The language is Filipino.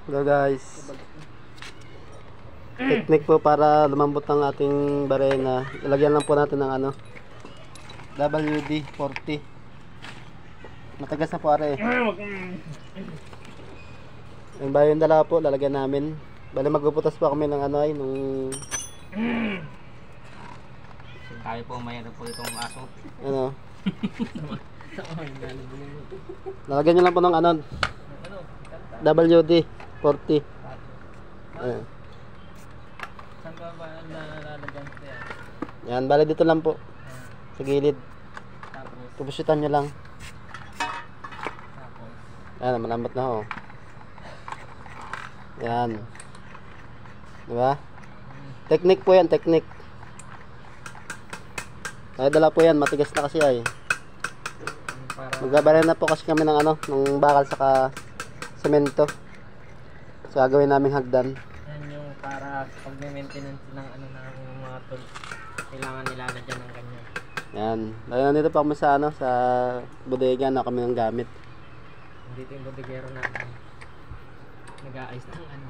Hello guys. Technique po para lumambot ang ating barena. Ilagyan lang po natin ng ano, WD-40. Matagas na po are. Yung bayo yung dalawa po, lalagyan namin. Bali magpuputas po kami ng ano ay, nung... Tayo po, mayroon po itong aso. Ano? Lalagyan nyo lang po ng ano, WD-40. Ayan. Saan ba ba nalalagyan ito yan? Yan, bali dito lang po. Sa gilid. Tapos, Pupusitan nyo lang. tapos, Yan, malambot na ho. Yan. Diba? Technique po yan, technique. Ay, dala po yan, matigas na kasi ay. para Magbabaran na po kasi kami ng ano, ng bakal saka semento. So, gagawin namin hagdan. yan yung para pag may maintenance ng ano ng mga tools, kailangan nilalagyan ng ganyan. Yan. Dahil nandito pa kami sa ano, sa bodega na kami ng gamit. Dito yung bodeguero natin. Nag-aayos ng ano.